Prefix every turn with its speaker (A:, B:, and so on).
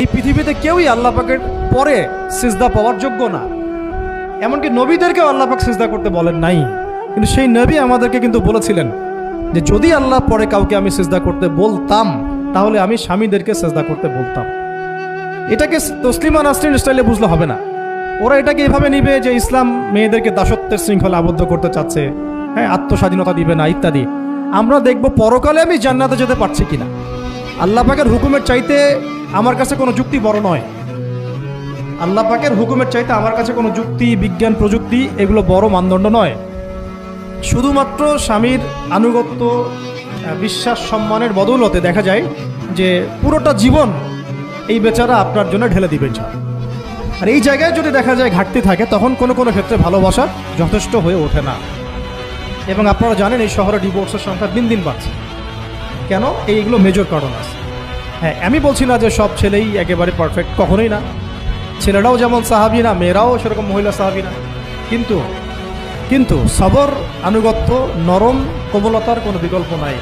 A: এই পৃথিবীতে কেউই আল্লাহ পাকের পরে সিজদা পাওয়ার যোগ্য না। এমনকি নবীদেরকেও আল্লাহ পাক সিজদা করতে বলেন নাই, কিন্তু সেই নবী আমাদেরকে কিন্তু বলেছিলেন যে যদি আল্লাহ পরে কাউকে আমি সিজদা করতে বলতাম তাহলে আমি স্বামীদেরকে সিজদা করতে বলতাম। এটাকে তসলিমা নাসরিন স্টাইলে বুঝলে হবে না। ওরা এটাকে এভাবে নিবে যে ইসলাম মেয়েদেরকে দাসত্বের শৃঙ্খলা আবদ্ধ করতে চাচ্ছে, হ্যাঁ, আত্মস্বাধীনতা দিবে না ইত্যাদি। আমরা দেখব পরকালে আমি জান্নাতে যেতে পারছি কিনা। আল্লাহ পাকের হুকুমের চাইতে আমার কাছে কোনো যুক্তি বড় নয়। আল্লাহ পাকের হুকুমের চাইতে আমার কাছে কোনো যুক্তি, বিজ্ঞান, প্রযুক্তি এগুলো বড় মানদণ্ড নয়। শুধুমাত্র স্বামীর আনুগত্য, বিশ্বাস, সম্মানের বদৌলতে দেখা যায় যে পুরোটা জীবন এই বেচারা আপনার জন্য ঢেলে দিবেন। আর এই জায়গায় যদি দেখা যায় ঘাটতি থাকে, তখন কোনো কোনো ক্ষেত্রে ভালোবাসা যথেষ্ট হয়ে ওঠে না। এবং আপনারা জানেন এই শহরে ডিভোর্সের সংখ্যা দিন দিন বাড়ছে। কেন? এইগুলো মেজর কারণ আছে। হ্যাঁ, আমি বলছি না যে সব ছেলেই একেবারে পারফেক্ট, কখনোই না। ছেলেরাও যেমন সাহাবী না, মেয়েরাও সেরকম মহিলা সাহাবী না। কিন্তু সবর, আনুগত্য, নরম কোমলতার কোনো বিকল্প নাই।